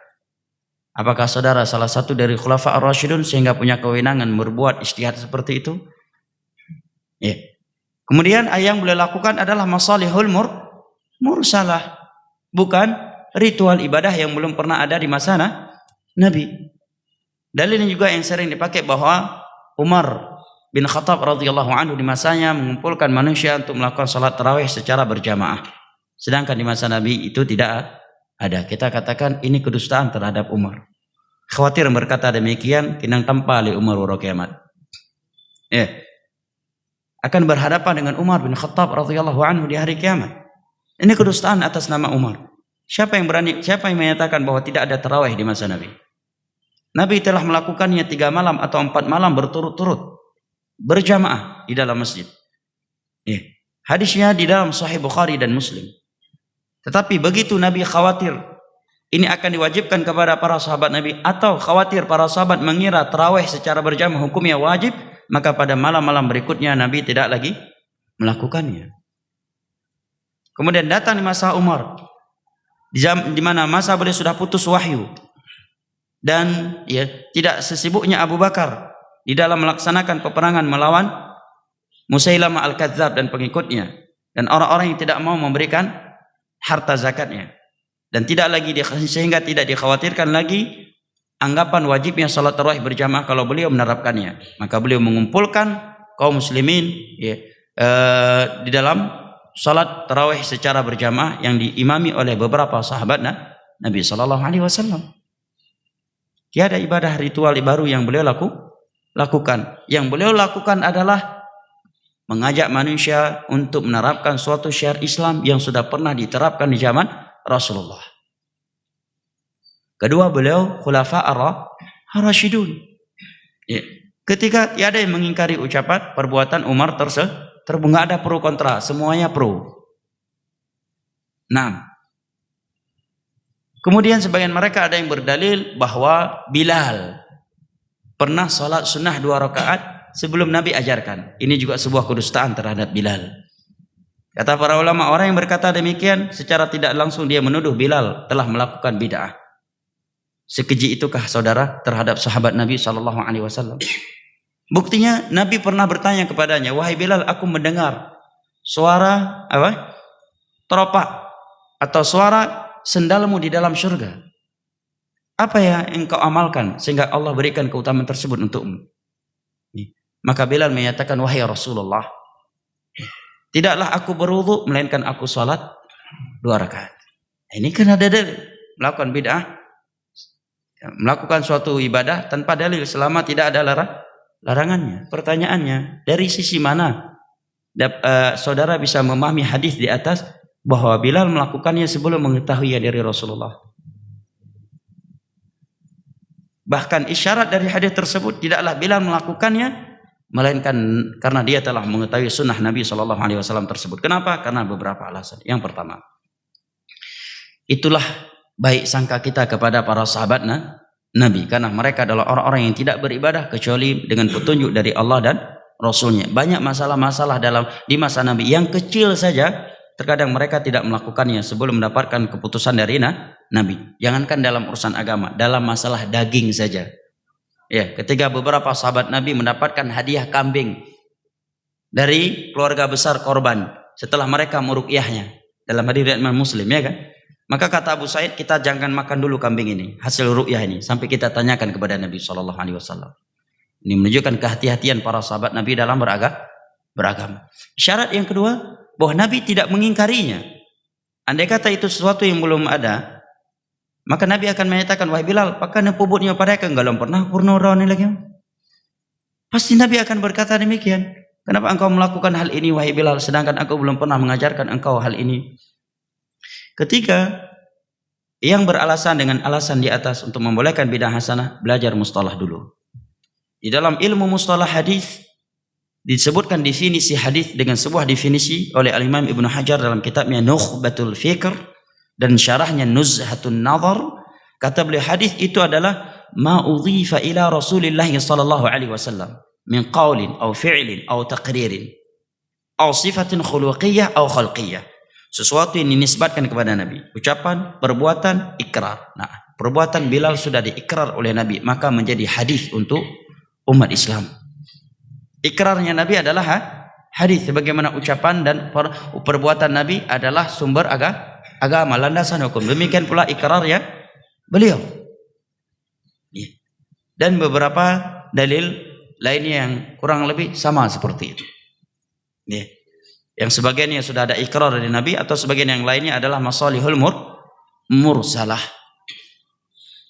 Apakah saudara salah satu dari khulafa ar-rasyidun sehingga punya kewenangan berbuat ijtihad seperti itu? Iya. Kemudian yang boleh lakukan adalah masalihul mursalah, bukan ritual ibadah yang belum pernah ada di masa Nabi. Dalilnya juga yang sering dipakai bahwa Umar bin Khattab radhiyallahu anhu di masanya mengumpulkan manusia untuk melakukan salat tarawih secara berjamaah. Sedangkan di masa Nabi itu tidak ada. Kita katakan ini kedustaan terhadap Umar. Khawatir berkata demikian, kinang tanpa li Umar waro kiamat. Akan berhadapan dengan Umar bin Khattab radhiyallahu anhu di hari kiamat. Ini kedustaan atas nama Umar. Siapa yang menyatakan bahwa tidak ada tarawih di masa Nabi? Nabi telah melakukannya 3 malam atau 4 malam berturut-turut berjamaah di dalam masjid. Hadisnya di dalam Sahih Bukhari dan Muslim. Tetapi begitu Nabi khawatir ini akan diwajibkan kepada para sahabat Nabi, atau khawatir para sahabat mengira tarawih secara berjamaah hukumnya wajib, maka pada malam-malam berikutnya Nabi tidak lagi melakukannya. Kemudian datang di masa Umar, di mana masa beliau sudah putus wahyu, dan tidak sesibuknya Abu Bakar di dalam melaksanakan peperangan melawan Musailamah Al-Kadzab dan pengikutnya, dan orang-orang yang tidak mau memberikan harta zakatnya, dan sehingga tidak dikhawatirkan lagi anggapan wajibnya salat tarawih berjamaah kalau beliau menerapkannya. Maka beliau mengumpulkan kaum muslimin di dalam salat tarawih secara berjamaah yang diimami oleh beberapa sahabat Nabi sallallahu alaihi wasallam. Tiada ibadah ritual baru yang beliau lakukan. Yang beliau lakukan adalah mengajak manusia untuk menerapkan suatu syiar Islam yang sudah pernah diterapkan di zaman Rasulullah. Kedua, beliau khulafa ar-rasyidun. Ketika tiada yang mengingkari ucapan perbuatan Umar terbunga, ada pro kontra, semuanya pro. Kemudian sebagian mereka ada yang berdalil bahwa Bilal pernah sholat sunnah 2 rakaat sebelum Nabi ajarkan. Ini juga sebuah kedustaan terhadap Bilal. Kata para ulama, orang yang berkata demikian secara tidak langsung dia menuduh Bilal telah melakukan bid'ah. Sekeji itukah saudara terhadap sahabat Nabi SAW? Buktinya Nabi pernah bertanya kepadanya, wahai Bilal, aku mendengar suara teropak atau suara sendalmu di dalam surga. Apa yang engkau amalkan sehingga Allah berikan keutamaan tersebut untukmu? Maka Bilal menyatakan, wahai Rasulullah, tidaklah aku berwudu melainkan aku salat 2 rakaat. Ini kan ada dalil. Melakukan bid'ah, melakukan suatu ibadah tanpa dalil selama tidak ada larangannya. Pertanyaannya, dari sisi mana saudara bisa memahami hadis di atas bahwa Bilal melakukannya sebelum mengetahui dari Rasulullah? Bahkan isyarat dari hadis tersebut, tidaklah Bilal melakukannya melainkan karena dia telah mengetahui sunnah Nabi SAW tersebut. Kenapa? Karena beberapa alasan. Yang pertama, itulah baik sangka kita kepada para sahabat Nabi, karena mereka adalah orang-orang yang tidak beribadah kecuali dengan petunjuk dari Allah dan Rasulnya. Banyak masalah-masalah di masa Nabi yang kecil saja, terkadang mereka tidak melakukannya sebelum mendapatkan keputusan dari Nabi. Jangankan dalam urusan agama, dalam masalah daging saja. Ketika beberapa sahabat Nabi mendapatkan hadiah kambing dari keluarga besar korban setelah mereka meruqyahnya, dalam hadis riwayat Imam Muslim, ya kan? Maka kata Abu Sa'id, kita jangan makan dulu kambing ini, hasil ruqyah ini, sampai kita tanyakan kepada Nabi SAW. Ini menunjukkan kehati-hatian para sahabat Nabi dalam beragama. Syarat yang kedua, bahwa Nabi tidak mengingkarinya. Andai kata itu sesuatu yang belum ada, maka Nabi akan menyatakan, wahai Bilal, pakai pubutnya pada galam pernah purno rawan lagi. Pasti Nabi akan berkata demikian. Kenapa engkau melakukan hal ini, wahai Bilal, sedangkan aku belum pernah mengajarkan engkau hal ini? Ketiga, yang beralasan dengan alasan di atas untuk membolehkan bid'ah hasanah, belajar mustalah dulu. Di dalam ilmu mustalah hadis disebutkan definisi hadis dengan sebuah definisi oleh Al-Imam Ibnu Hajar dalam kitabnya Nukhbatul Fikr dan syarahnya Nuzhatun Nazar. Kata beliau, hadis itu adalah ma udhifa ila Rasulillah sallallahu alaihi wasallam min qaulin aw fi'lin aw taqririn aw sifatin khuluqiyyah aw khalqiyyah. Sesuatu yang dinisbatkan kepada Nabi, ucapan, perbuatan, ikrar. Nah, perbuatan Bilal sudah diikrar oleh Nabi, maka menjadi hadis untuk umat Islam. Ikrarnya Nabi adalah hadis, sebagaimana ucapan dan perbuatan Nabi adalah sumber agama, landasan hukum. Demikian pula ikrarnya beliau. dan beberapa dalil lainnya yang kurang lebih sama seperti itu. Ya. Yang sebagiannya sudah ada ikrar dari Nabi atau sebagian yang lainnya adalah masalihul mursalah.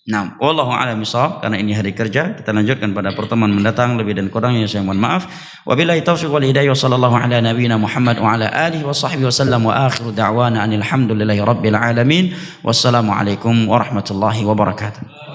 Nah, wallahu a'lam bishawab, karena ini hari kerja, kita lanjutkan pada pertemuan mendatang. Lebih dan kurangnya saya mohon maaf. Wabillahi taufiq wal hidayah, sallallahu ala nabiyyina Muhammad wa ala alihi wa sahbihi wasallam, wa akhiru da'wana anil hamdulillahi rabbil alamin. Wassalamu alaikum warahmatullahi wabarakatuh.